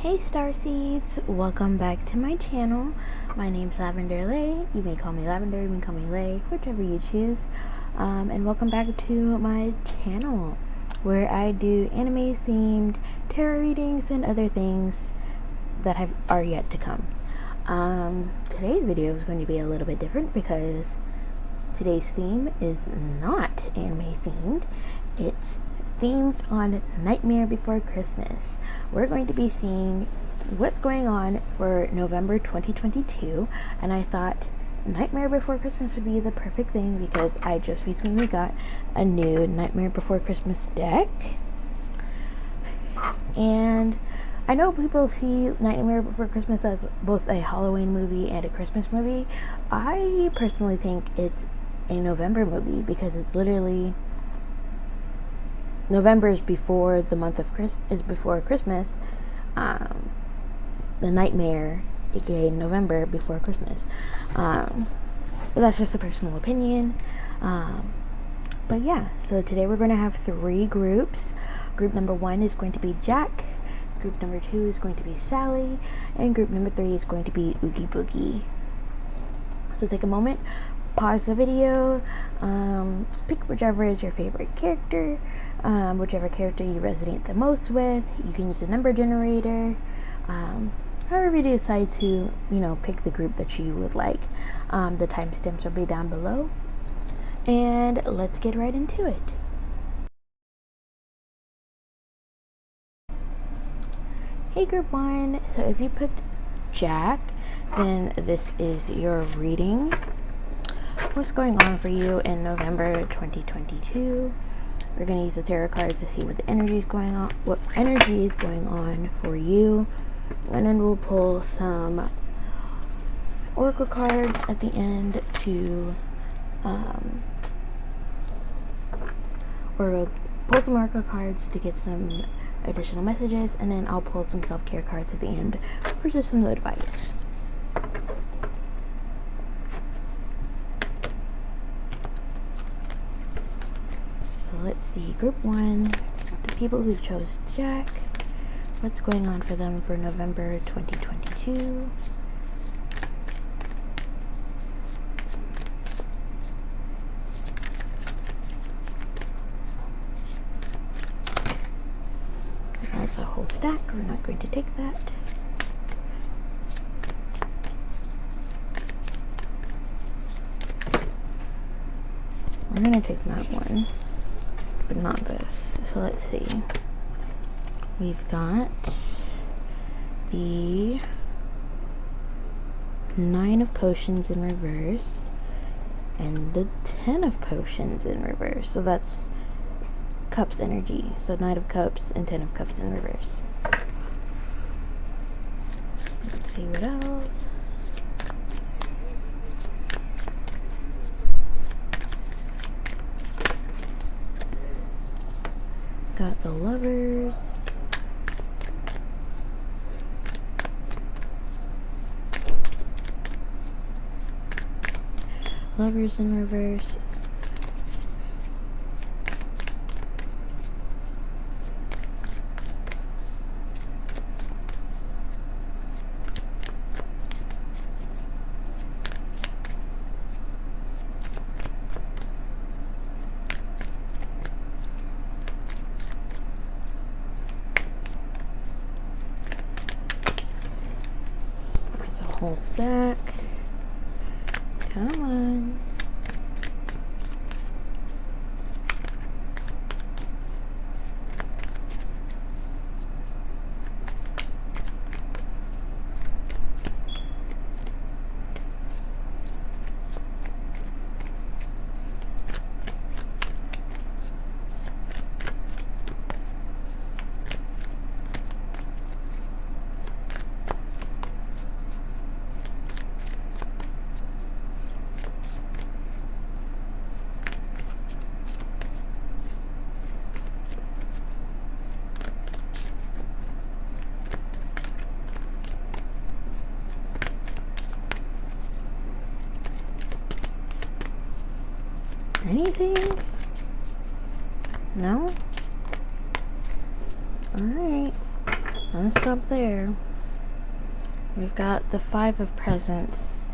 Hey Starseeds, welcome back to my channel. My name's Lavender Lay. You may call me Lavender, you may call me Lay, whichever you choose. And welcome back to my channel where I do anime themed tarot readings and other things that are yet to come. Today's video is going to be a little bit different because today's theme is not anime themed. It's themed on Nightmare Before Christmas. We're going to be seeing what's going on for November 2022, and I thought Nightmare Before Christmas would be the perfect thing because I just recently got a new Nightmare Before Christmas deck, and I know people see Nightmare Before Christmas as both a Halloween movie and a Christmas movie. I personally think it's a November movie because it's literally November is before the month of before Christmas. The Nightmare, aka November before Christmas. But that's just a personal opinion. But yeah, so today we're going to have 3 groups. Group number 1 is going to be Jack. Group number 2 is going to be Sally. And group number 3 is going to be Oogie Boogie. So take a moment, pause the video, pick whichever is your favorite character, whichever character you resonate the most with. You can use a number generator, however you decide to, pick the group that you would like. The timestamps will be down below, and let's get right into it. Hey group 1, so if you picked Jack, then this is your reading. What's going on for you in November 2022? We're going to use the tarot cards to see what energy is going on for you, and then we'll pull some oracle cards at the end to we'll pull some oracle cards to get some additional messages, and then I'll pull some self-care cards at the end for just some advice. Let's see, group 1, the people who chose Jack, what's going on for them for November 2022. That's a whole stack, we're not going to take that. We're going to take that one, but not this. So let's see. We've got the 9 of Potions in reverse and the 10 of Potions in reverse. So that's Cups energy. So 9 of Cups and 10 of Cups in reverse. Let's see what else. Got the Lovers. Lovers in reverse. Whole stack. Come on. Anything? No? Alright. Don't stop there. We've got the Five of Presents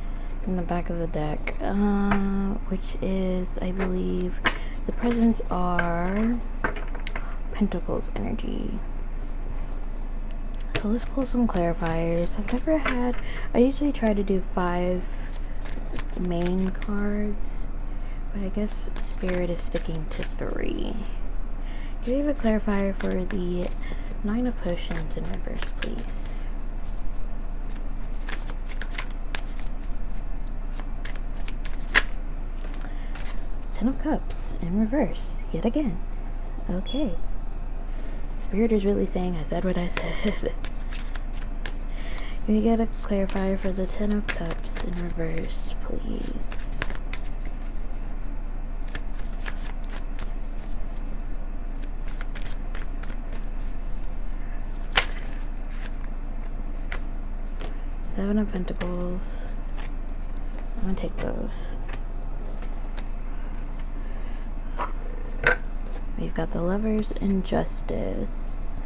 in the back of the deck, which is, I believe, the presents are Pentacles energy. So let's pull some clarifiers. I've never had, I usually try to do 5 main cards, but I guess Spirit is sticking to 3. Can we have a clarifier for the 9 of Potions in reverse, please? Ten of Cups in reverse, yet again. Okay. Spirit is really saying I said what I said. Can we get a clarifier for the Ten of Cups in reverse, please? Seven of Pentacles. I'm gonna take those. We've got the Lovers and Justice.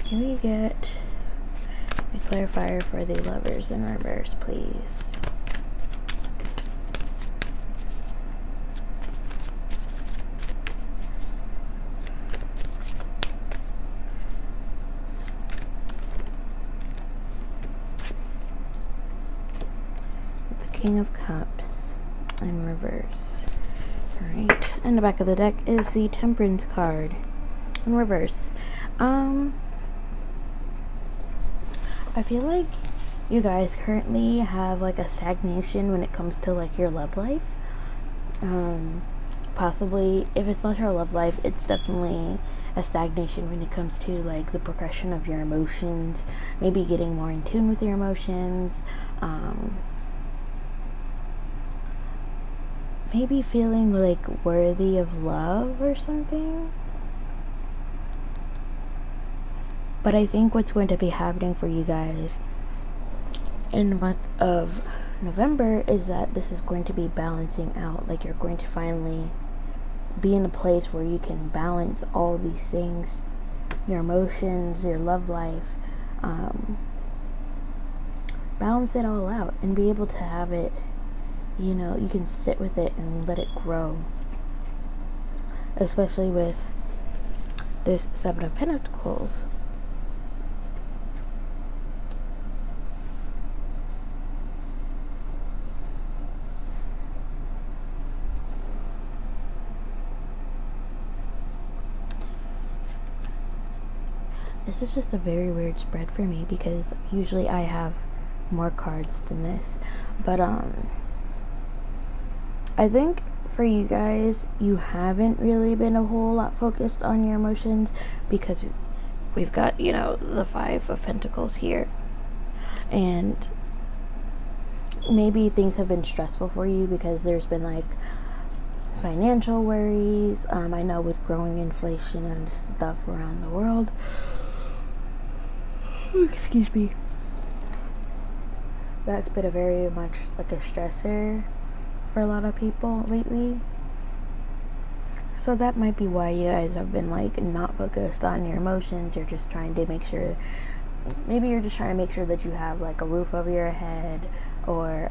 Can we get a clarifier for the Lovers in reverse, please? The King of Cups in reverse. Alright, and the back of the deck is the Temperance card in reverse. I feel like you guys currently have like a stagnation when it comes to like your love life. Possibly, if it's not your love life, it's definitely a stagnation when it comes to like the progression of your emotions, maybe getting more in tune with your emotions, maybe feeling like worthy of love or something. But I think what's going to be happening for you guys in the month of November is that this is going to be balancing out. Like, you're going to finally be in a place where you can balance all these things, your emotions, your love life, balance it all out and be able to have it, you know, you can sit with it and let it grow. Especially with this Seven of Pentacles. This is just a very weird spread for me because usually I have more cards than this. But I think for you guys, you haven't really been a whole lot focused on your emotions because we've got, you know, the Five of Pentacles here. And maybe things have been stressful for you because there's been like financial worries. I know with growing inflation and stuff around the world. Excuse me. That's been a very much like a stressor for a lot of people lately. So that might be why you guys have been like not focused on your emotions. You're just trying to make sure, maybe you're just trying to make sure that you have like a roof over your head, or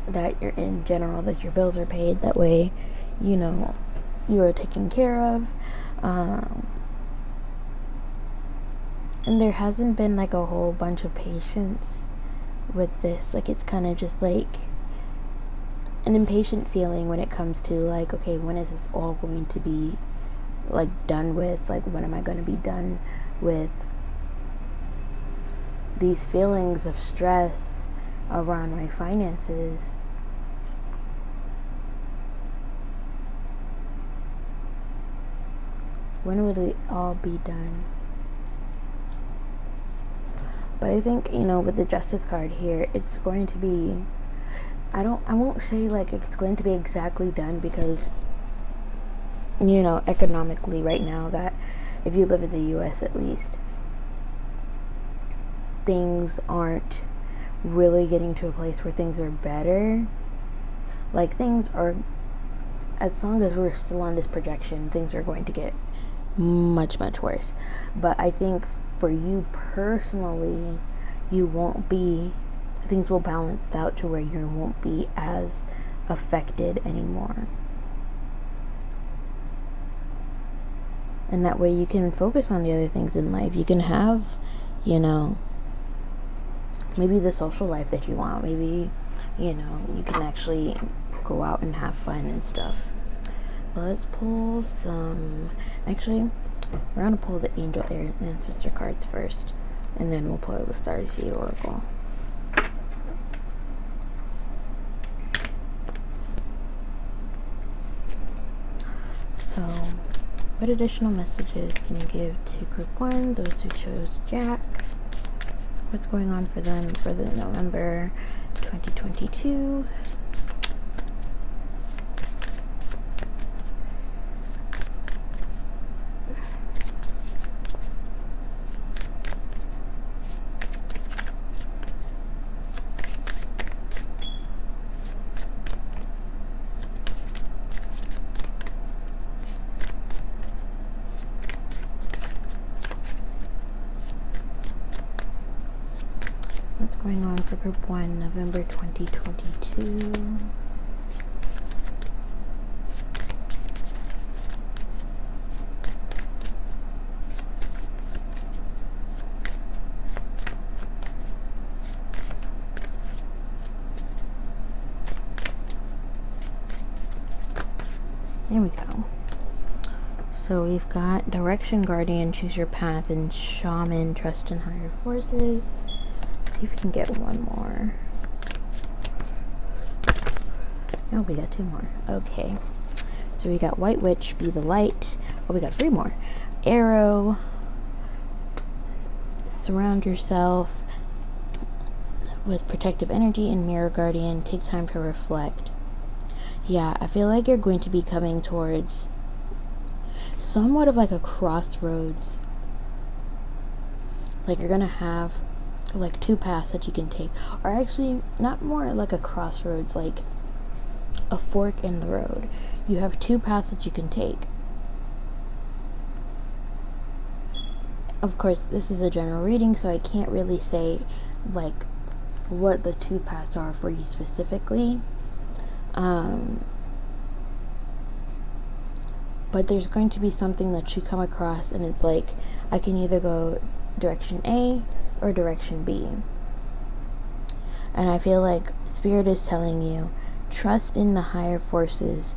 that you're in general, that your bills are paid. That way, you know, you are taken care of. And there hasn't been like a whole bunch of patience with this. Like, it's kind of just like an impatient feeling when it comes to like, okay, when is this all going to be like done with? Like, when am I going to be done with these feelings of stress around my finances? When would it all be done? But I think, you know, with the Justice card here, it's going to be, I won't say like it's going to be exactly done because, you know, economically right now, that if you live in the US at least, things aren't really getting to a place where things are better. Like, things are, as long as we're still on this projection, things are going to get much, much worse. But I think for you personally, things will balance out to where you won't be as affected anymore. And that way you can focus on the other things in life. You can have, maybe the social life that you want. Maybe, you can actually go out and have fun and stuff. But let's pull some, actually, we're going to pull the Angel Ancestor cards first. And then we'll pull the Starseed Oracle. So, what additional messages can you give to Group 1, those who chose Jack? What's going on for them for the November 2022? What's going on for Group 1, November 2022? There we go. So we've got Direction, Guardian, Choose Your Path, and Shaman, Trust in Higher Forces. See if we can get one more. Oh, we got two more. Okay. So we got White Witch, Be the Light. Oh, we got three more. Arrow, Surround Yourself with Protective Energy, and Mirror Guardian, Take Time to Reflect. Yeah, I feel like you're going to be coming towards somewhat of like a crossroads. Like, you're gonna have like two paths that you can take, or actually not more like a crossroads, like a fork in the road. You have two paths that you can take. Of course, this is a general reading, so I can't really say like what the two paths are for you specifically. But there's going to be something that you come across, and it's like, I can either go direction A or direction B. And I feel like Spirit is telling you, trust in the higher forces,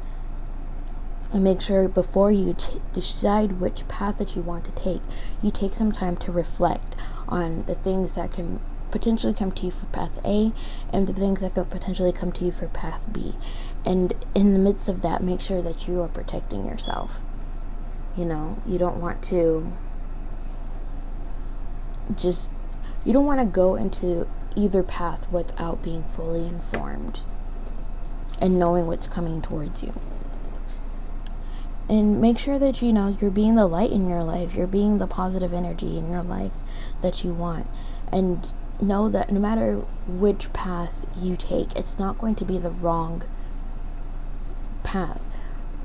and make sure before you decide which path that you want to take, you take some time to reflect on the things that can potentially come to you for path A and the things that could potentially come to you for path B. And in the midst of that, make sure that you are protecting yourself. You don't want to you don't want to go into either path without being fully informed and knowing what's coming towards you. And make sure that you're being the light in your life, you're being the positive energy in your life that you want. And know that no matter which path you take, it's not going to be the wrong path.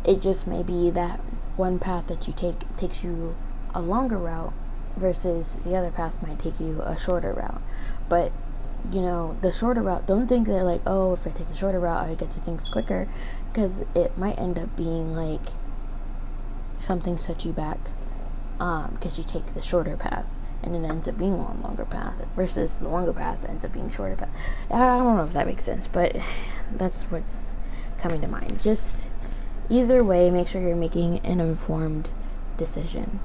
It just may be that one path that you take takes you a longer route versus the other path might take you a shorter route. But the shorter route, don't think that like, oh, if I take the shorter route I get to things quicker, because it might end up being like something set you back because you take the shorter path and it ends up being a longer path versus the longer path ends up being shorter path. I don't know if that makes sense, but that's what's coming to mind. Just either way, make sure you're making an informed decision.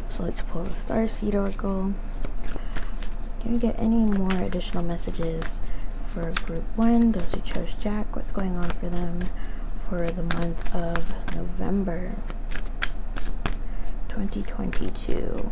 So let's pull the Starseed Oracle. Can we get any more additional messages for Group 1, those who chose Jack? What's going on for them for the month of November 2022?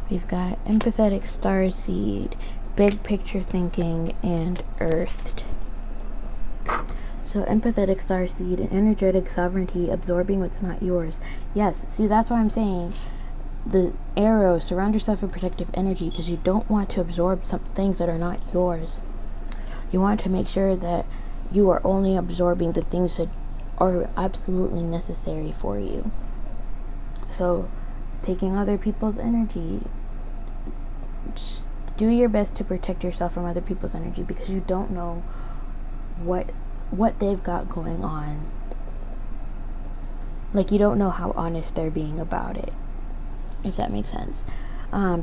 We've got empathetic starseed, big picture thinking, and earthed. So empathetic starseed and energetic sovereignty, absorbing what's not yours. Yes, see, that's what I'm saying. The arrow, surround yourself with protective energy, because you don't want to absorb some things that are not yours. You want to make sure that you are only absorbing the things that are absolutely necessary for you. So taking other people's energy, just do your best to protect yourself from other people's energy, because you don't know what they've got going on. Like, you don't know how honest they're being about it, if that makes sense.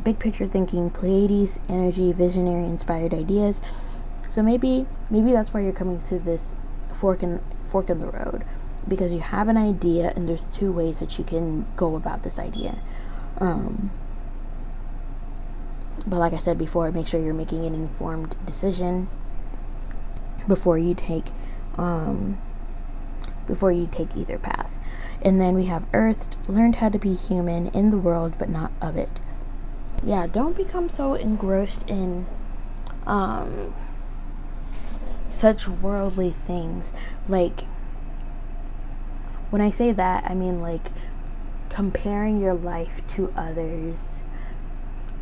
Big picture thinking, Pleiades energy, visionary, inspired ideas. So maybe that's why you're coming to this fork in the road, because you have an idea and there's two ways that you can go about this idea. But like I said before, make sure you're making an informed decision before you take either path. And then we have earthed, learned how to be human in the world but not of it. Yeah, don't become so engrossed in such worldly things. Like, when I say that, I mean like comparing your life to others.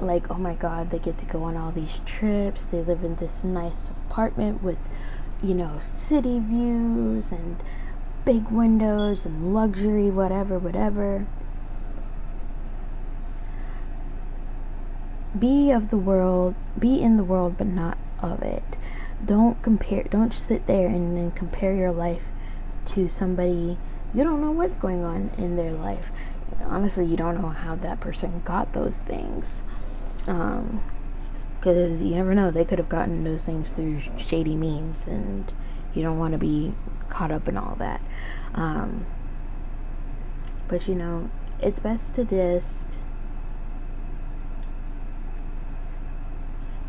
Like, oh my god, they get to go on all these trips, they live in this nice apartment with, you know, city views and big windows and luxury, whatever. Be in the world but not of it. Don't sit there and then compare your life to somebody. You don't know what's going on in their life. Honestly, you don't know how that person got those things. Because you never know, they could have gotten those things through shady means, and you don't want to be caught up in all that. But you know, it's best to just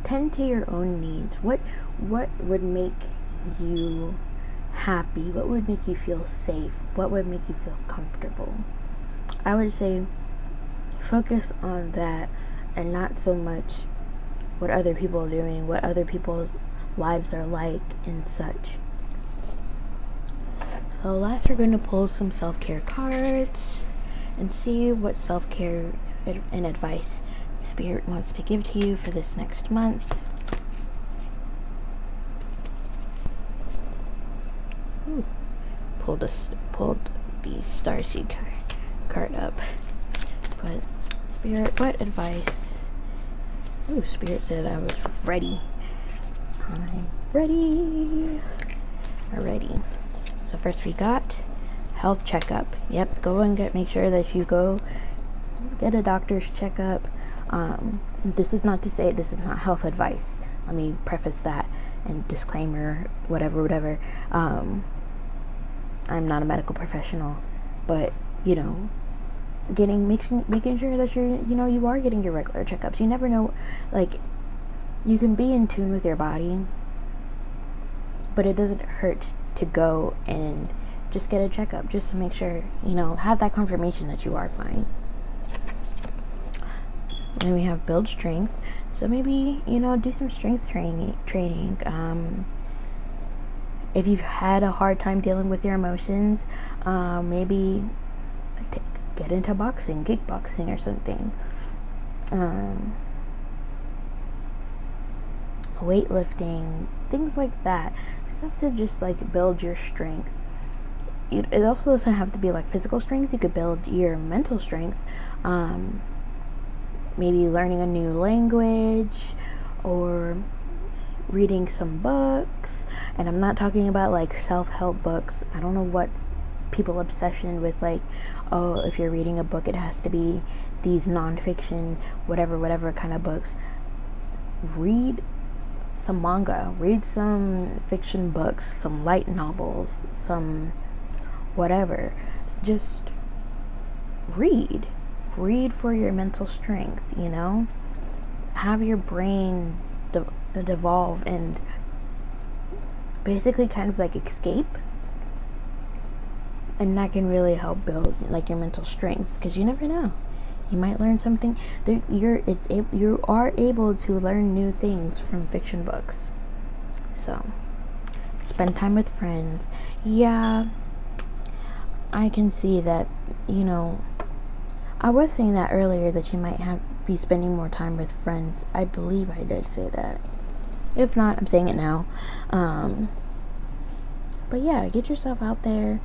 tend to your own needs. What would make you happy? What would make you feel safe? What would make you feel comfortable? I would say focus on that, and not so much what other people are doing, what other people's lives are like and such. So last, we're going to pull some self-care cards and see what self-care and advice Spirit wants to give to you for this next month. Ooh. Pulled the Starseed card up. But Spirit, what advice? Ooh, Spirit said I was ready. I'm ready. Alrighty. So first we got health checkup. Yep, go and make sure that you go get a doctor's checkup. This is not to say this is not health advice. Let me preface that, and disclaimer, whatever. I'm not a medical professional, but you know, making sure that you are getting your regular checkups. You never know, like, you can be in tune with your body, but it doesn't hurt to go and just get a checkup, just to make sure, have that confirmation that you are fine. And we have build strength. So maybe, do some strength training. If you've had a hard time dealing with your emotions, maybe get into boxing, kickboxing or something. Weightlifting, things like that. Stuff to just like build your strength. It also doesn't have to be like physical strength. You could build your mental strength. Maybe learning a new language or reading some books. And I'm not talking about like self-help books. I don't know what's people obsession with, like, oh, if you're reading a book, it has to be these non-fiction, whatever kind of books. Read some manga, read some fiction books, some light novels, some whatever. Just read for your mental strength. Have your brain devolve and basically kind of like escape, and that can really help build like your mental strength, because you never know You might learn something. You are able to learn new things from fiction books. So, spend time with friends. Yeah, I can see that, I was saying that earlier, that you might be spending more time with friends. I believe I did say that. If not, I'm saying it now. But yeah, get yourself out there,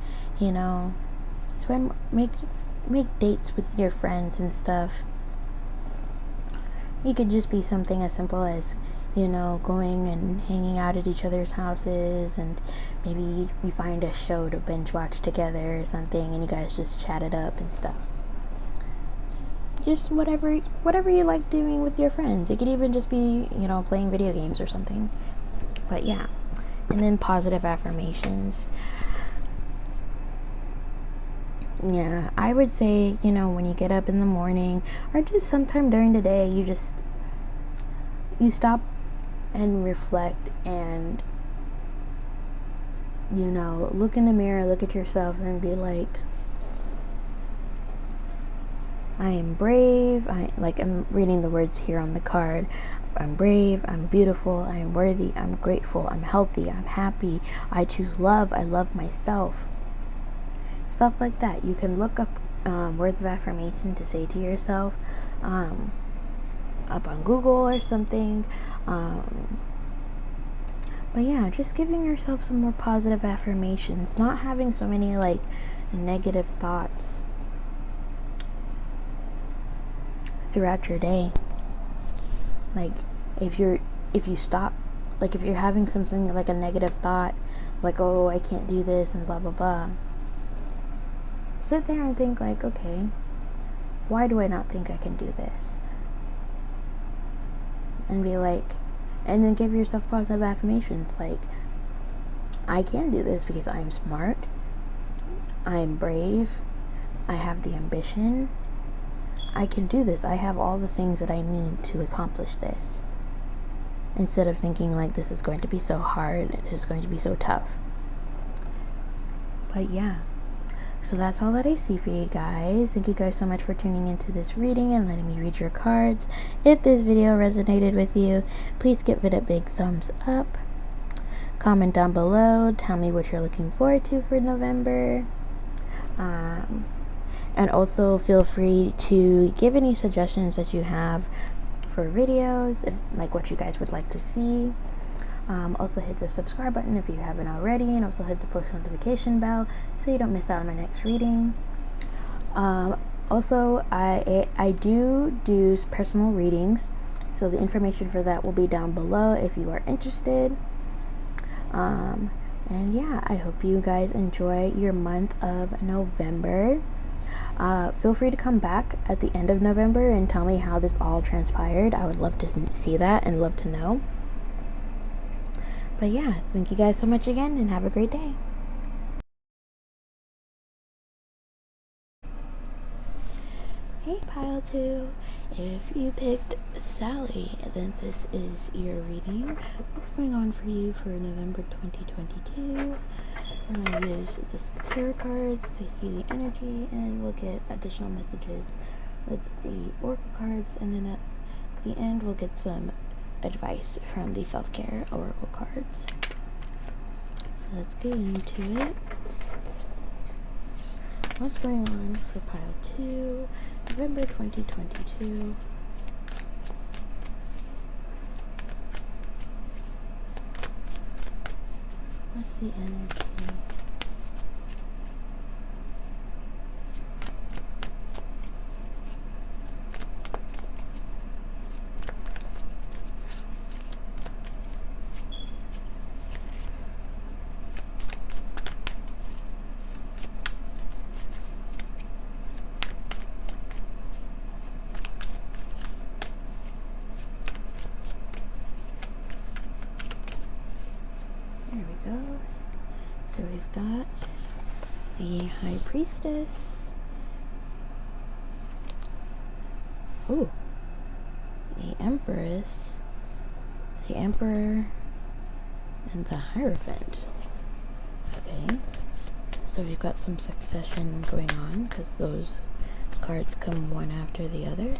make dates with your friends and stuff. It could just be something as simple as, going and hanging out at each other's houses, and maybe we find a show to binge watch together or something, and you guys just chat it up and stuff. Just whatever you like doing with your friends. It could even just be, playing video games or something. But yeah. And then positive affirmations. Yeah, I would say, when you get up in the morning, or just sometime during the day, you stop and reflect and, look in the mirror, look at yourself and be like, I am brave. I'm reading the words here on the card. I'm brave, I'm beautiful, I am worthy, I'm grateful, I'm healthy, I'm happy, I choose love, I love myself. Stuff like that. You can look up words of affirmation to say to yourself, up on Google or something. But yeah, just giving yourself some more positive affirmations, not having so many negative thoughts throughout your day. If you're having something like a negative thought, like, oh, I can't do this and blah blah blah, sit there and think okay, why do I not think I can do this? And and then give yourself positive affirmations like, I can do this because I am smart, I am brave, I have the ambition, I can do this, I have all the things that I need to accomplish this. Instead of thinking this is going to be so hard, this is going to be so tough. But yeah, so that's all that I see for you guys. Thank you guys so much for tuning into this reading and letting me read your cards. If this video resonated with you, please give it a big thumbs up. Comment down below, tell me what you're looking forward to for November. And also feel free to give any suggestions that you have for videos, what you guys would like to see. Also hit the subscribe button if you haven't already, and also hit the post notification bell so you don't miss out on my next reading. Also, I do personal readings, so the information for that will be down below if you are interested. And yeah, I hope you guys enjoy your month of November. Feel free to come back at the end of November and tell me how this all transpired. I would love to see that and love to know. But yeah, thank you guys so much again, and have a great day. Hey Pile 2, if you picked Sally, then this is your reading. What's going on for you for November 2022? We're going to use the tarot cards to see the energy, and we'll get additional messages with the oracle cards, and then at the end we'll get some advice from the self-care oracle cards. So let's get into it. What's going on for Pile 2, November 2022? What's the energy? There we go. So we've got the High Priestess. Ooh. The Empress. The Emperor. And the Hierophant. Okay. So we've got some succession going on, because those cards come one after the other.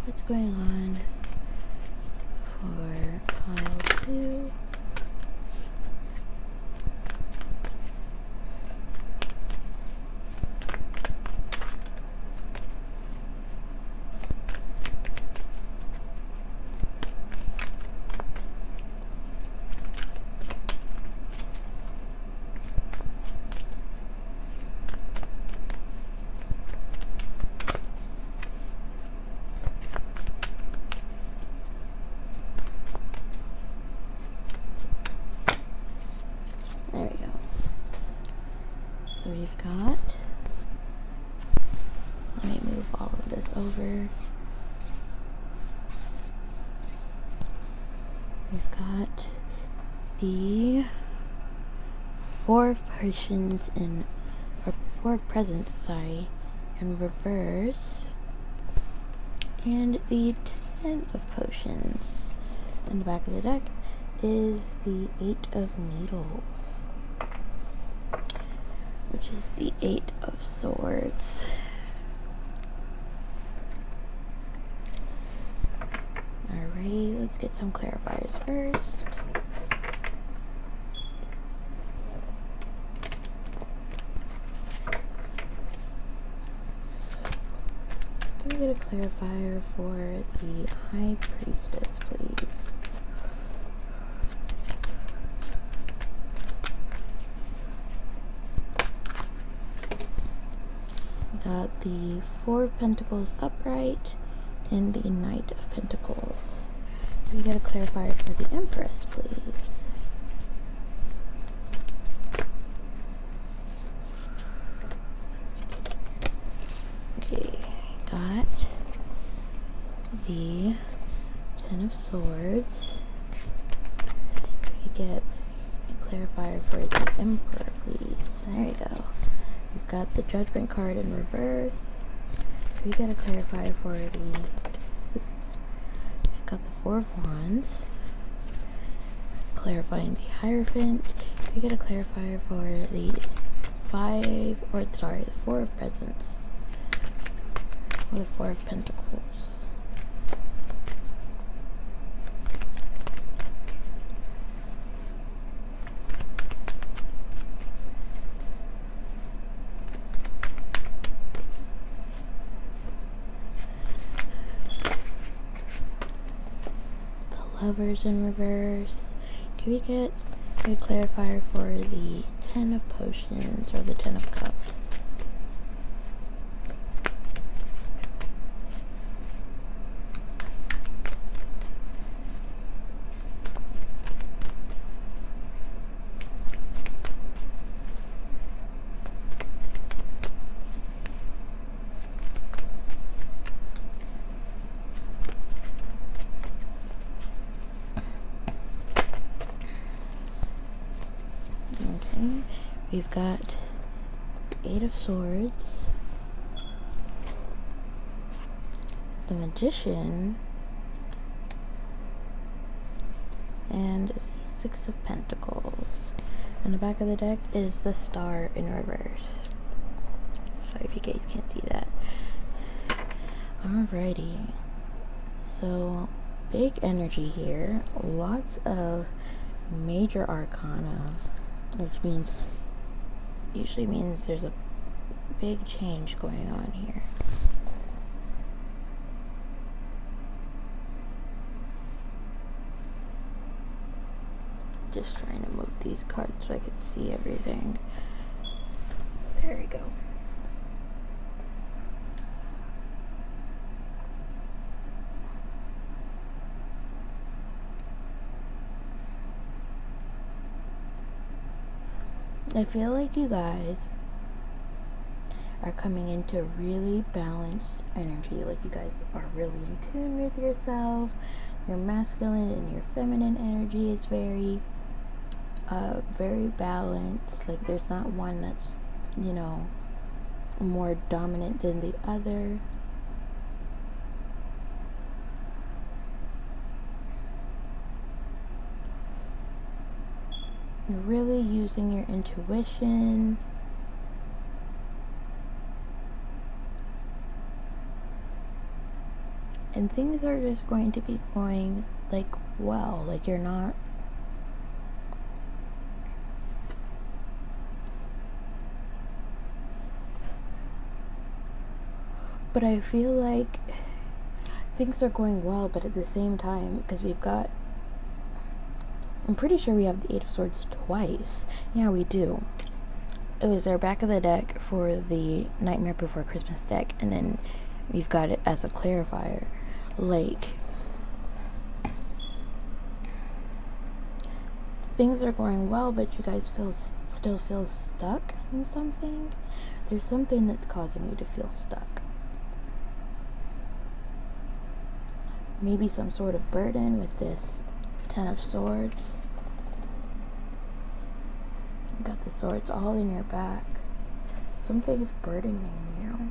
What's going on for pile 2? There we go. So we've got, let me move all of this over. We've got the 4 of potions in, or 4 of presents, sorry, in reverse, and the 10 of potions. In the back of the deck is the 8 of needles, which is the 8 of swords. Alrighty, let's get some clarifiers first. Can we get a clarifier for the High Priestess, please? Got the 4 of Pentacles upright and the Knight of Pentacles. Can we get a clarifier for the Empress, please? Okay, got the 10 of Swords. Can we get a clarifier for the Emperor, please? There we go. We've got the Judgment card in reverse. We get a clarifier for the, we've got the 4 of Wands, clarifying the Hierophant. We get a clarifier for the 4 of Presents, or the 4 of Pentacles. Lovers in reverse. Can we get a clarifier for the 10 of Potions or the 10 of Cups? Okay, we've got the 8 of Swords, the Magician, and the 6 of Pentacles. On the back of the deck is the Star in reverse. Sorry if you guys can't see that. Alrighty, so big energy here, lots of major arcana, which usually means there's a big change going on here. Just trying to move these cards so I can see everything. There we go. I feel like you guys are coming into really balanced energy. Like you guys are really in tune with yourself. Your masculine and your feminine energy is very balanced. Like there's not one that's, you know, more dominant than the other. really using your intuition. And things are just going to be going, like, well. Like, you're not... But I feel like things are going well, but at the same time, because we've got... I'm pretty sure we have the Eight of Swords twice. Yeah, we do. It was our back of the deck for the Nightmare Before Christmas deck, and then we've got it as a clarifier. Like, things are going well, but you guys still feel stuck in something. There's something that's causing you to feel stuck. Maybe some sort of burden with this Ten of Swords. You got the swords all in your back. Something's burdening you.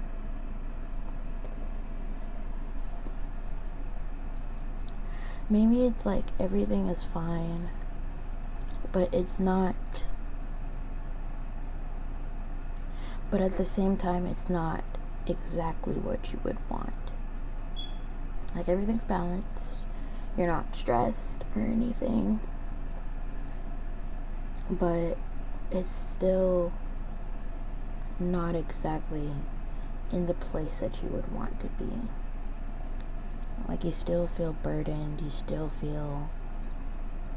Maybe it's like everything is fine, but it's not. But at the same time, it's not exactly what you would want. Like, everything's balanced. You're not stressed or anything. But it's still not exactly in the place that you would want to be. Like, you still feel burdened. You still feel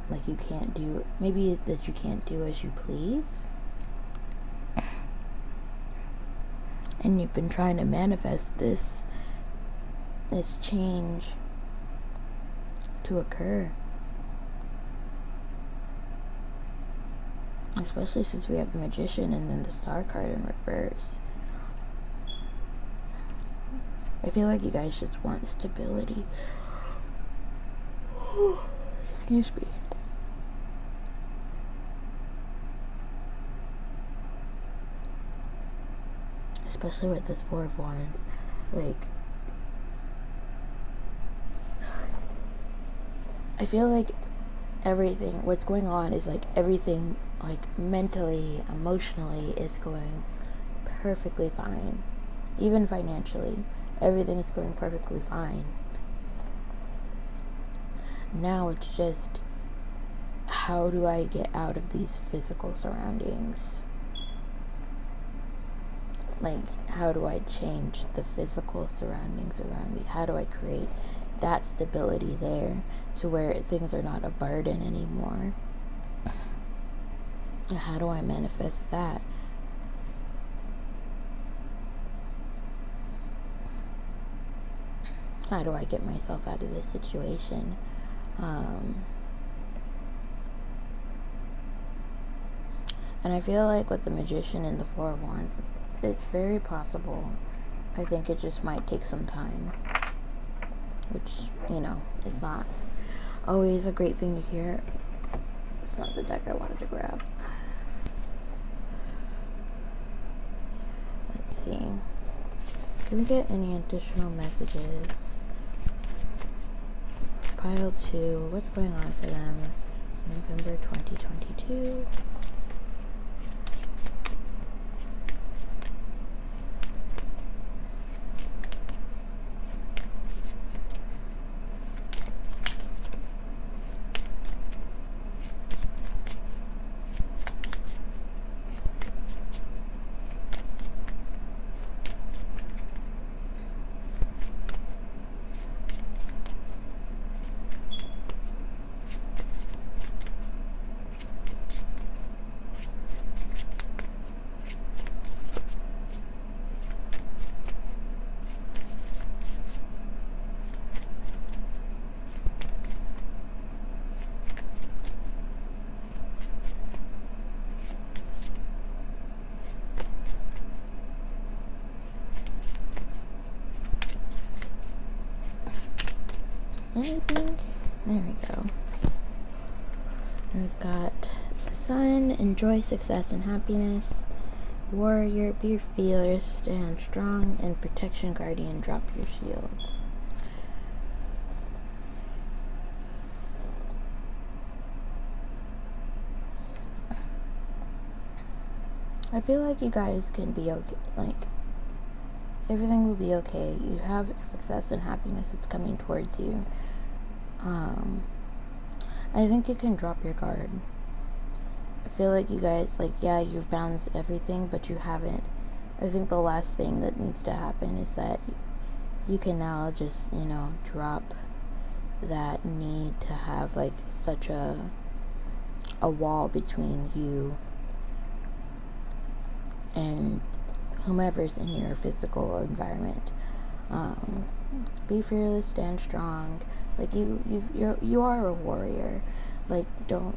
like you can't do... Maybe that you can't do as you please. And you've been trying to manifest this change to occur. Especially since we have the Magician and then the Star card in reverse. I feel like you guys just want stability. Excuse me. Especially with this Four of Wands. Like, I feel like everything, what's going on is like everything, like mentally, emotionally, is going perfectly fine. Even financially, everything is going perfectly fine. Now it's just, how do I get out of these physical surroundings? Like, how do I change the physical surroundings around me? How do I create that stability there to where things are not a burden anymore? And how do I manifest that? How do I get myself out of this situation? And I feel like with the Magician and the Four of Wands, it's very possible. I think it just might take some time. Which, you know, is not always a great thing to hear. It's not the deck I wanted to grab. Let's see. Can we get any additional messages? Pile 2. What's going on for them? November 2022. Anything? There we go. And we've got the Sun, enjoy success and happiness. Warrior, be fearless, stand strong, and protection guardian, drop your shields. I feel like you guys can be okay. Like, everything will be okay. You have success and happiness. It's coming towards you. I think you can drop your guard. I feel like you guys, like, yeah, you've balanced everything, but you haven't. I think the last thing that needs to happen is that you can now just, drop that need to have, like, such a wall between you and whomever's in your physical environment. Be fearless, stand strong. Like, you are a warrior. Like, don't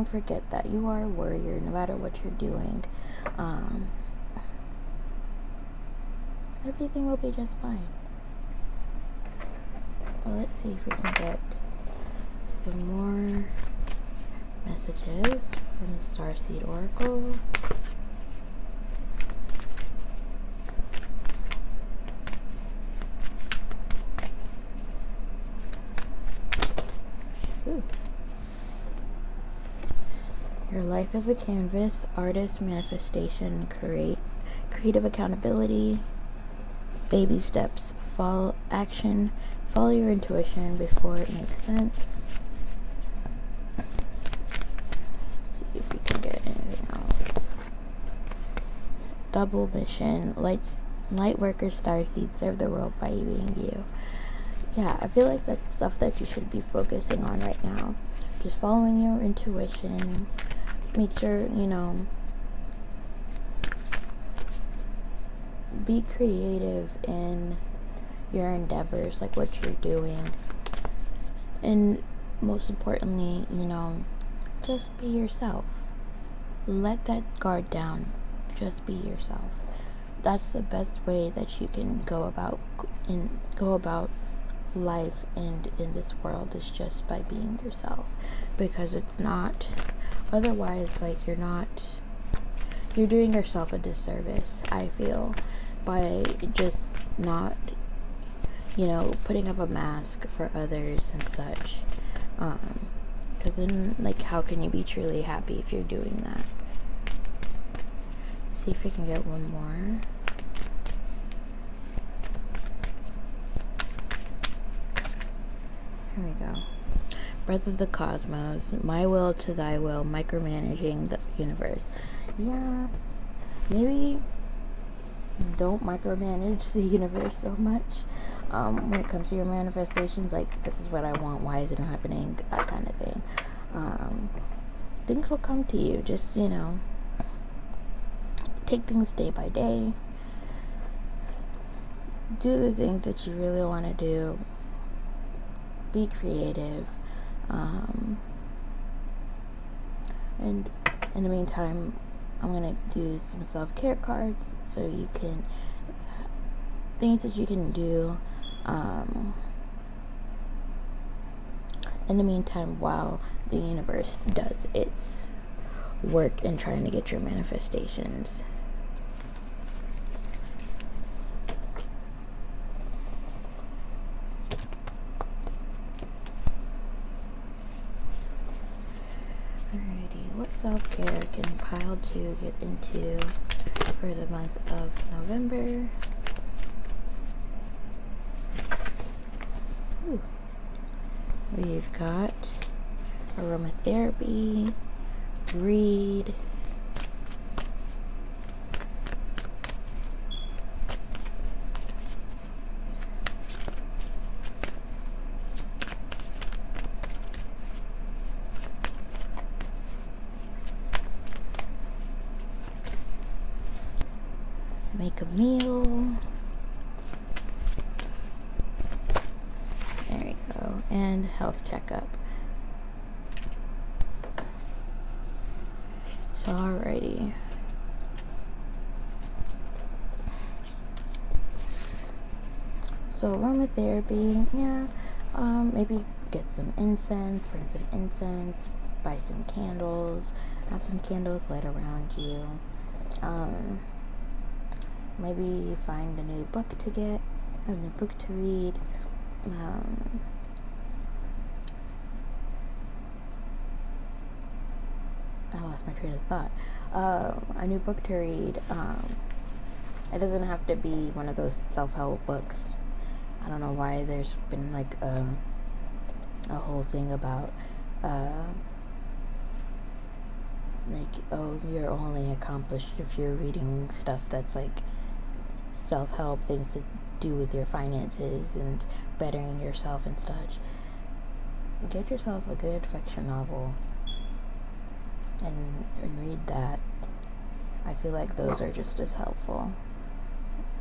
forget that you are a warrior no matter what you're doing. Everything will be just fine. Well, let's see if we can get some more messages from the Starseed Oracle. Ooh. Your life is a canvas, artist, manifestation, creative accountability, baby steps, follow your intuition before it makes sense. Let's see if we can get anything else. Double mission, light workers, starseed, serve the world by being you. Yeah, I feel like that's stuff that you should be focusing on right now. Just following your intuition. Make sure, be creative in your endeavors, like what you're doing. And most importantly, just be yourself. Let that guard down. Just be yourself. That's the best way that you can go about life and in this world, is just by being yourself. Because it's not, otherwise, like, you're doing yourself a disservice, I feel, by just not, putting up a mask for others and such. Because then, like, how can you be truly happy if you're doing that? See if we can get one more. Here we go. Breath of the cosmos, my will to thy will, micromanaging the universe. Yeah, maybe don't micromanage the universe so much when it comes to your manifestations. Like, this is what I want, why is it not happening, that kind of thing. Things will come to you. Just, take things day by day. Do the things that you really want to do. Be creative. And in the meantime, I'm going to do some self-care cards so you can, things that you can do in the meantime while the universe does its work in trying to get your manifestations. What self-care can pile to get into for the month of November? Ooh. We've got aromatherapy, read, make a meal. There we go. And health checkup. So, alrighty. So, aromatherapy, yeah. Maybe get some incense, burn some incense, buy some candles, have some candles lit around you. Maybe find a new book to get, a new book to read. I lost my train of thought. a new book to read. It doesn't have to be one of those self-help books. I don't know why there's been like a whole thing about like, oh, you're only accomplished if you're reading stuff that's like self-help, things to do with your finances and bettering yourself and such. Get yourself a good fiction novel and read that. I feel like those are just as helpful,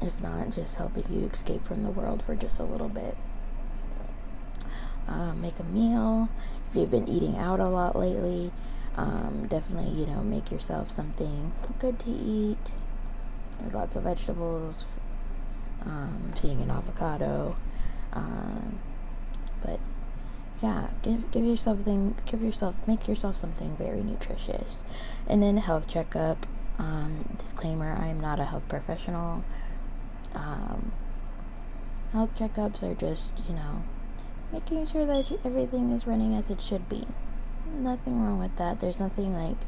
if not just helping you escape from the world for just a little bit. Make a meal. If you've been eating out a lot lately, definitely, make yourself something good to eat. There's lots of vegetables. Seeing an avocado. But yeah, make yourself something very nutritious. And then a health checkup. Disclaimer, I am not a health professional. Health checkups are just, making sure that everything is running as it should be. Nothing wrong with that. There's nothing like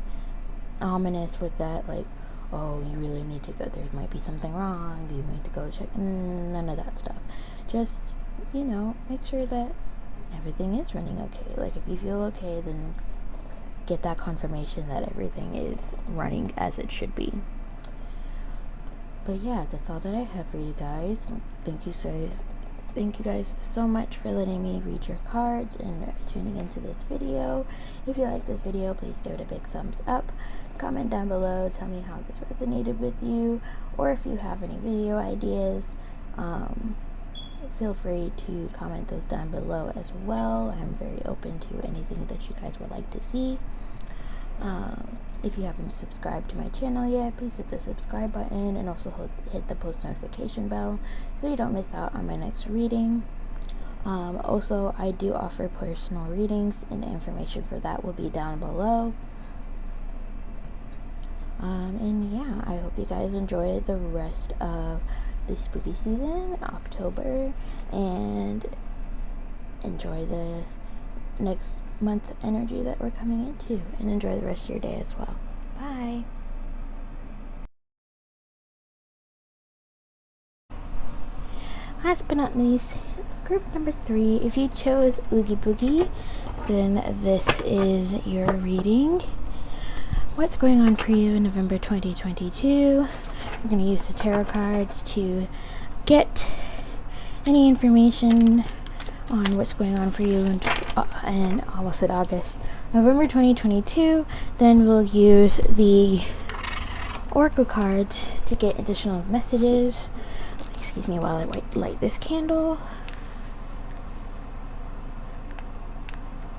ominous with that, like, oh, you really need to go, there might be something wrong, you need to go check. None of that stuff. Just, make sure that everything is running okay. Like, if you feel okay, then get that confirmation that everything is running as it should be. But yeah, that's all that I have for you guys. Thank you guys so much for letting me read your cards and tuning into this video. If you like this video, please give it a big thumbs up. Comment down below, tell me how this resonated with you, or if you have any video ideas, feel free to comment those down below as well. I'm very open to anything that you guys would like to see. If you haven't subscribed to my channel yet, please hit the subscribe button and also hit the post notification bell so you don't miss out on my next reading. Also, I do offer personal readings, and the information for that will be down below. And yeah, I hope you guys enjoy the rest of the spooky season, October, and enjoy the next month energy that we're coming into, and enjoy the rest of your day as well. Bye. Last but not least, group number 3. If you chose Oogie Boogie, then this is your reading. What's going on for you in November 2022? We're going to use the tarot cards to get any information on what's going on for you in almost at August, November 2022. Then we'll use the Oracle cards to get additional messages. Excuse me while I light this candle.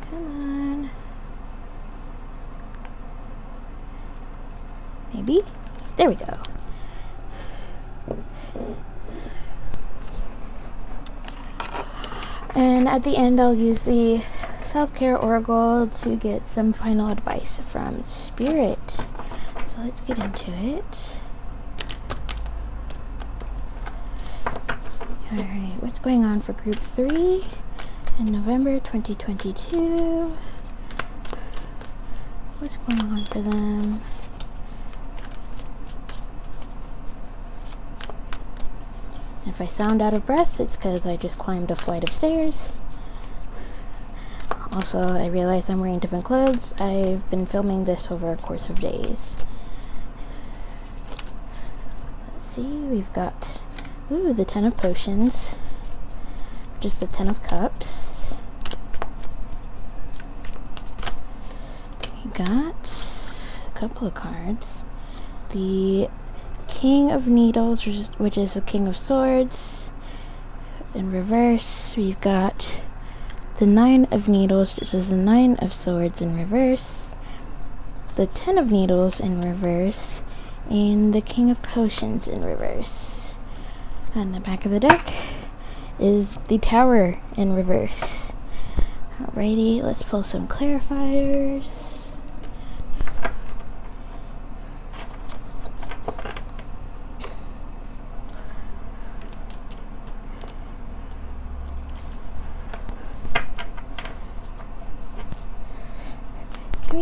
Come on. Maybe? There we go. And at the end, I'll use the Self-Care Oracle to get some final advice from Spirit. So let's get into it. Alright, what's going on for group 3 in November 2022? What's going on for them? If I sound out of breath, it's because I just climbed a flight of stairs. Also, I realize I'm wearing different clothes. I've been filming this over a course of days. Let's see, we've got, the 10 of Potions. Just the 10 of Cups. We got a couple of cards. The King of Needles, which is the King of Swords. In reverse, we've got the 9 of Needles, which is the 9 of Swords in reverse. The 10 of Needles in reverse. And the King of Potions in reverse. On the back of the deck is the Tower in reverse. Alrighty, let's pull some clarifiers.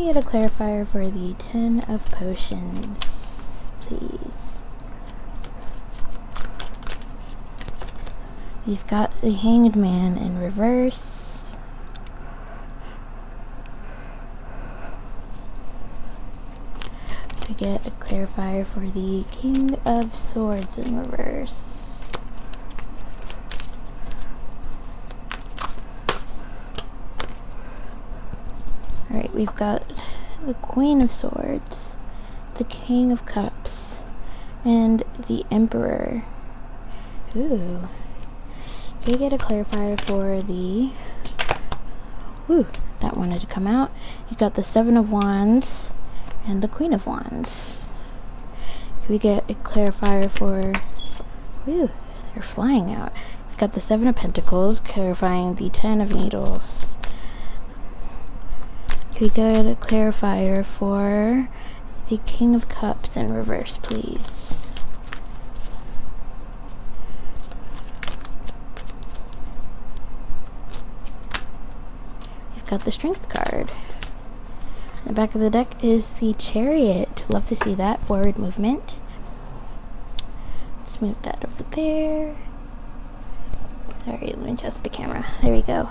we get a clarifier for the 10 of Potions, please? We've got the Hanged Man in reverse. We get a clarifier for the King of Swords in reverse. Alright, we've got the Queen of Swords, the King of Cups, and the Emperor. Ooh. Can we get a clarifier for the... Ooh, that wanted to come out. You got the 7 of Wands and the Queen of Wands. Can we get a clarifier for... Ooh, they're flying out. We've got the 7 of Pentacles, clarifying the 10 of Needles. Can we get a clarifier for the King of Cups in reverse, please? We've got the Strength card. The back of the deck is the Chariot. Love to see that forward movement. Let's move that over there. Alright, let me adjust the camera. There we go.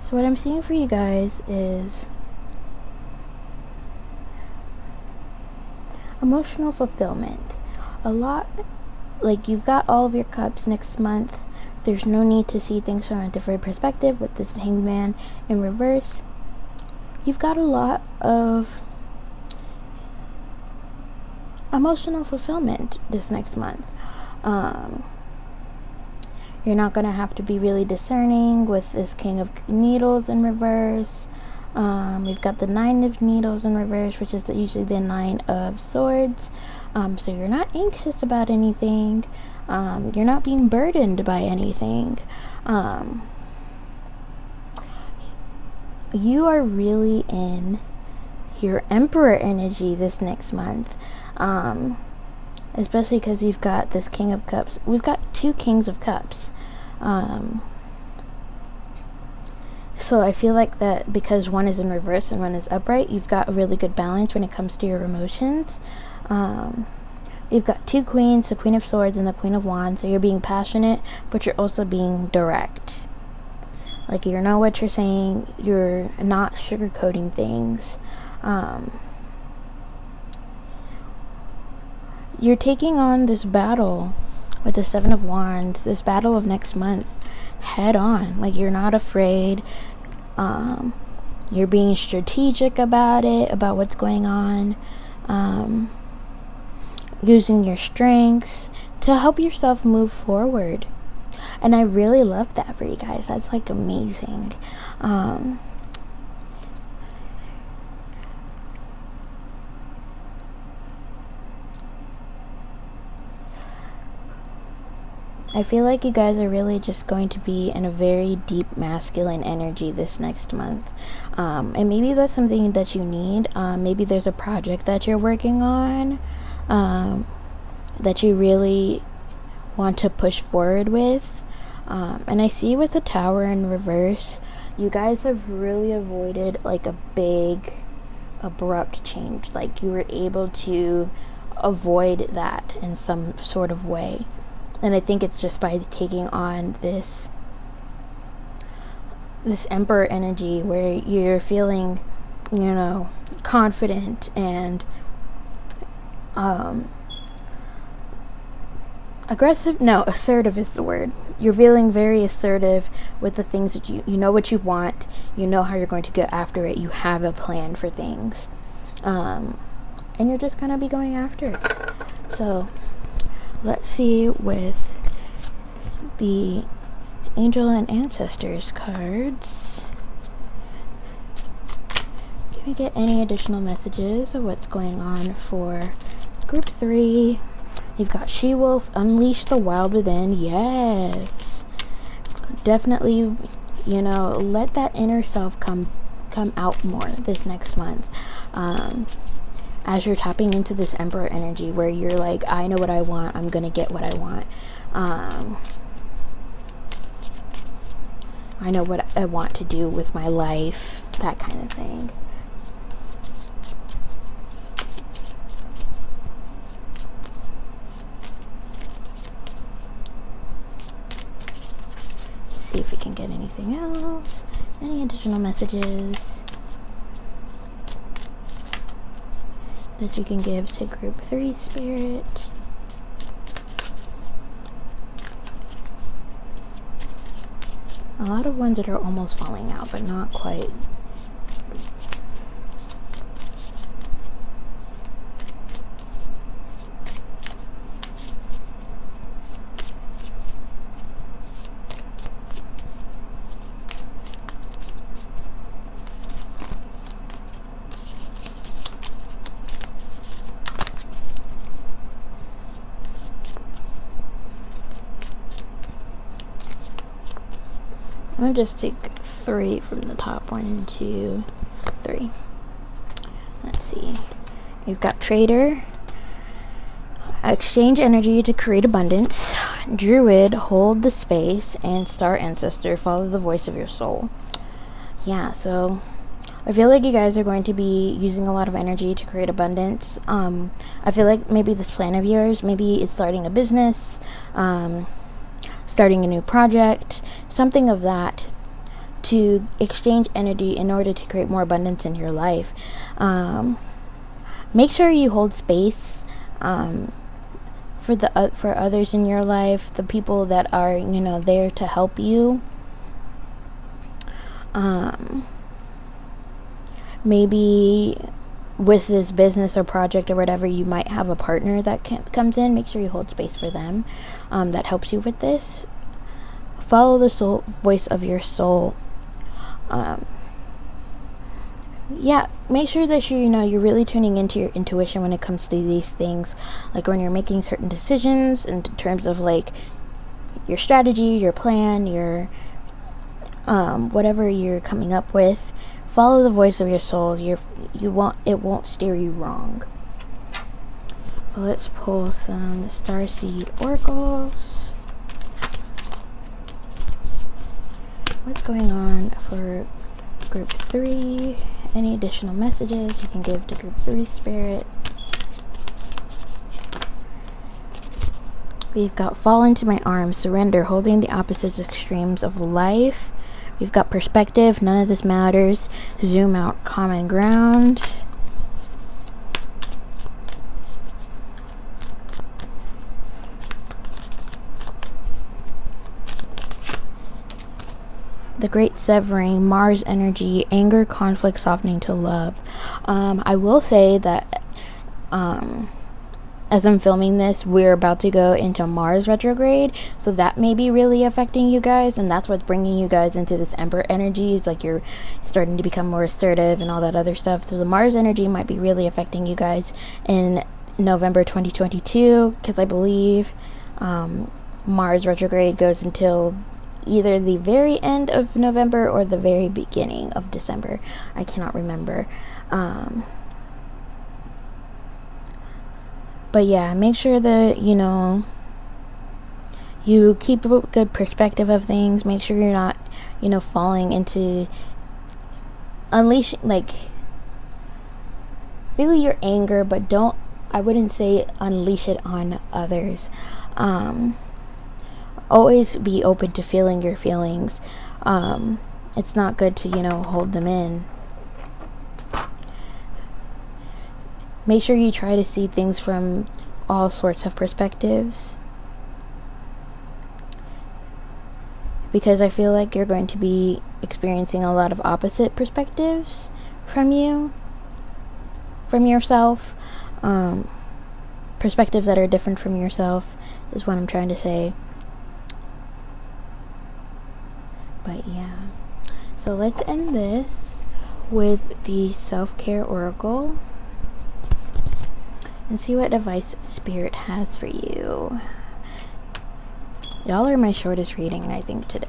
So what I'm seeing for you guys is emotional fulfillment. A lot, like, you've got all of your cups next month. There's no need to see things from a different perspective with this Hanged Man in reverse. You've got a lot of emotional fulfillment this next month. You're not going to have to be really discerning with this King of Needles in reverse. We've got the 9 of Needles in reverse, which is usually the 9 of Swords. So you're not anxious about anything. You're not being burdened by anything. You are really in your Emperor energy this next month. Especially because we've got this King of Cups. We've got 2 Kings of Cups. So I feel like that because one is in reverse and one is upright, you've got a really good balance when it comes to your emotions. You've got 2 queens, the Queen of Swords and the Queen of Wands. So you're being passionate, but you're also being direct. Like, you know what you're saying. You're not sugarcoating things. You're taking on this battle with the 7 of Wands, this battle of next month, head on. Like, you're not afraid. You're being strategic about it, about what's going on. Using your strengths to help yourself move forward. And I really love that for you guys. That's, like, amazing. I feel like you guys are really just going to be in a very deep masculine energy this next month. And maybe that's something that you need. Maybe there's a project that you're working on that you really want to push forward with. And I see with the Tower in reverse, you guys have really avoided like a big abrupt change. Like, you were able to avoid that in some sort of way. And I think it's just by taking on this Emperor energy where you're feeling, you know, confident and aggressive. No, assertive is the word. You're feeling very assertive with the things that you know what you want. You know how you're going to get after it. You have a plan for things. And you're just going to be going after it. So let's see with the Angel and Ancestors cards. Can we get any additional messages of what's going on for Group 3? You've got She-Wolf, Unleash the Wild Within. Yes. Definitely, you know, let that inner self come come out more this next month. As you're tapping into this Emperor energy where you're like, I know what I want, I'm gonna get what I want. I know what I want to do with my life, that kind of thing. See if we can get anything else. Any additional messages that you can give to group 3 spirit. A lot of ones that are almost falling out, but not quite. I'll just take 3 from the top. 1, 2, 3. Let's see. You've got Trader, Exchange Energy to Create Abundance, Druid, Hold the Space, and Star Ancestor, Follow the Voice of Your Soul. Yeah, so I feel like you guys are going to be using a lot of energy to create abundance. I feel like maybe this plan of yours, maybe it's starting a business, starting a new project, something of that, to exchange energy in order to create more abundance in your life. Make sure you hold space for others in your life, the people that are, you know, there to help you. Maybe with this business or project or whatever, you might have a partner that comes in. Make sure you hold space for them. That helps you with this. Follow the voice of your soul. Yeah, make sure that you're really tuning into your intuition when it comes to these things. Like when you're making certain decisions in terms of like your strategy, your plan, your whatever you're coming up with. Follow the voice of your soul. It won't steer you wrong. Well, let's pull some Starseed Oracles. What's going on for group 3? Any additional messages you can give to group 3 spirit? We've got Fall into My Arms, Surrender, Holding the Opposite Extremes of Life. We've got Perspective, None of This Matters, Zoom Out, Common Ground. The Great Severing, Mars Energy, Anger, Conflict, Softening to Love. I will say that as I'm filming this, we're about to go into Mars retrograde, so that may be really affecting you guys, and that's what's bringing you guys into this Emperor energy. It's like you're starting to become more assertive and all that other stuff. So the Mars energy might be really affecting you guys in November 2022, because I believe Mars retrograde goes until either the very end of November or the very beginning of December. I cannot remember. But yeah, make sure that, you keep a good perspective of things. Make sure you're not, falling into feel your anger, but I wouldn't say unleash it on others. Always be open to feeling your feelings. It's not good to, hold them in. Make sure you try to see things from all sorts of perspectives, because I feel like you're going to be experiencing a lot of opposite perspectives from yourself. Perspectives that are different from yourself is what I'm trying to say. But yeah, so let's end this with the Self-Care Oracle and see what advice Spirit has for you. Y'all are my shortest reading, I think, today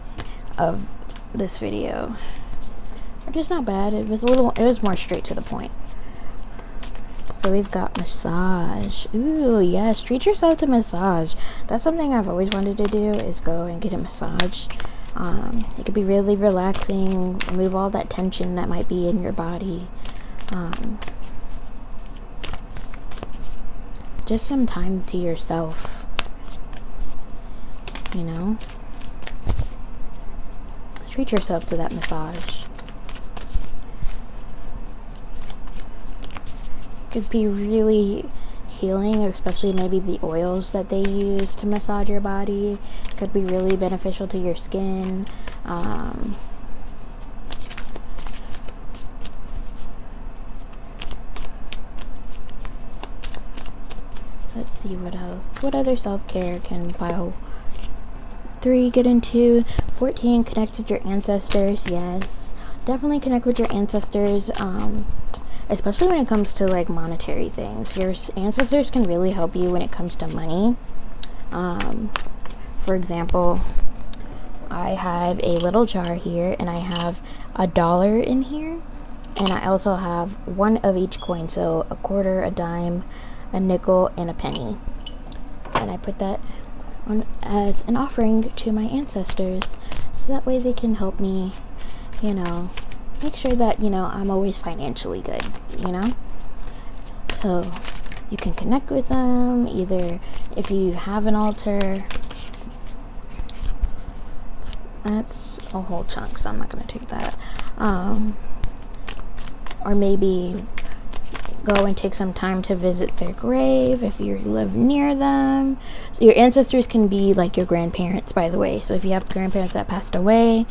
of this video. Just not bad. It was more straight to the point. So we've got massage. Ooh, yes, treat yourself to massage. That's something I've always wanted to do, is go and get a massage. It could be really relaxing, remove all that tension that might be in your body. Just some time to yourself, you know? Treat yourself to that massage. Could be really healing, especially maybe the oils that they use to massage your body. Could be really beneficial to your skin. Let's see what else. What other self-care can pile 3 get into? 14, connect with your ancestors. Yes, definitely connect with your ancestors. Especially when it comes to like monetary things. Your ancestors can really help you when it comes to money. For example, I have a little jar here, and I have $1 in here, and I also have 1 of each coin, so a quarter, a dime, a nickel, and a penny. And I put that on as an offering to my ancestors, so that way they can help me, you know, make sure that, you know, I'm always financially good, you know? So you can connect with them, either if you have an altar. That's a whole chunk, so I'm not going to take that. Or maybe go and take some time to visit their grave if you live near them. So your ancestors can be like your grandparents, by the way. So if you have grandparents that passed away,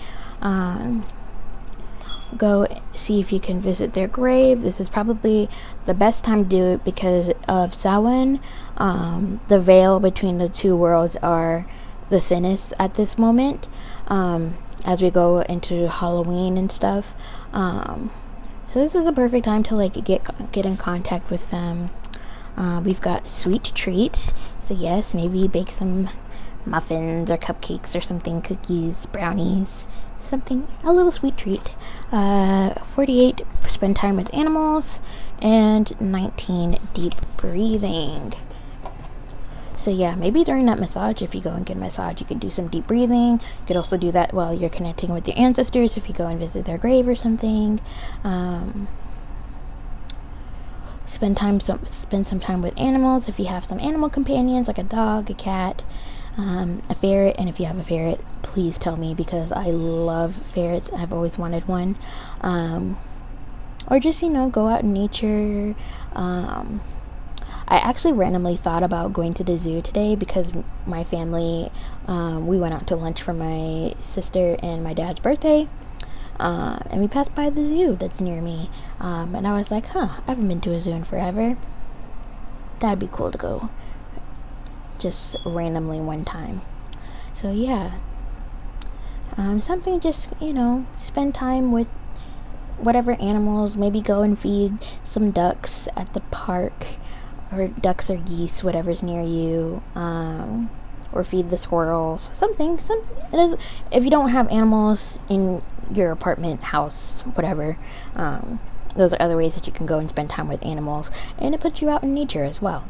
go see if you can visit their grave. This is probably the best time to do it because of Samhain. The veil between the two worlds are the thinnest at this moment, as we go into Halloween and stuff. So this is a perfect time to like get in contact with them. We've got sweet treats, so yes, maybe bake some muffins or cupcakes or something, cookies, brownies, something, a little sweet treat. 48, spend time with animals, and 19, deep breathing. So yeah, maybe during that massage, if you go and get a massage, you could do some deep breathing. You could also do that while you're connecting with your ancestors, if you go and visit their grave or something. Spend some time with animals if you have some animal companions, like a dog, a cat, a ferret. And if you have a ferret, please tell me, because I love ferrets. I've always wanted one. Or just, you know, go out in nature. I actually randomly thought about going to the zoo today because my family, we went out to lunch for my sister and my dad's birthday, and we passed by the zoo that's near me, and I was like, I haven't been to a zoo in forever. That'd be cool to go just randomly one time. So yeah, something, just, you know, spend time with whatever animals. Maybe go and feed some ducks at the park, or ducks or geese, whatever's near you, or feed the squirrels, something. If you don't have animals in your apartment, house, whatever, those are other ways that you can go and spend time with animals, and it puts you out in nature as well.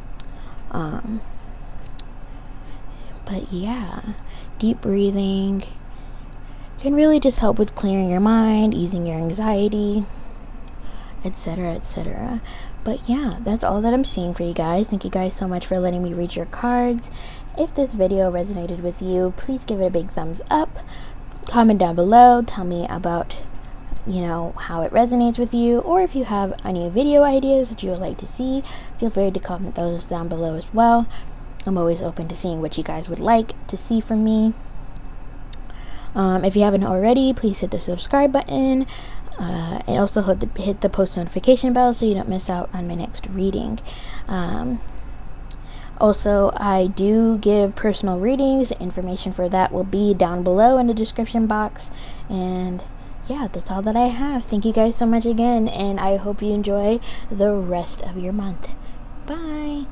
But yeah, deep breathing can really just help with clearing your mind, easing your anxiety, etc., etc. But yeah, that's all that I'm seeing for you guys. Thank you guys so much for letting me read your cards. If this video resonated with you, please give it a big thumbs up. Comment down below, tell me about, you know, how it resonates with you, or if you have any video ideas that you would like to see, feel free to comment those down below as well. I'm always open to seeing what you guys would like to see from me. If you haven't already, please hit the subscribe button. And also hit the post notification bell so you don't miss out on my next reading. Also, I do give personal readings. Information for that will be down below in the description box. And yeah, that's all that I have. Thank you guys so much again, and I hope you enjoy the rest of your month. Bye.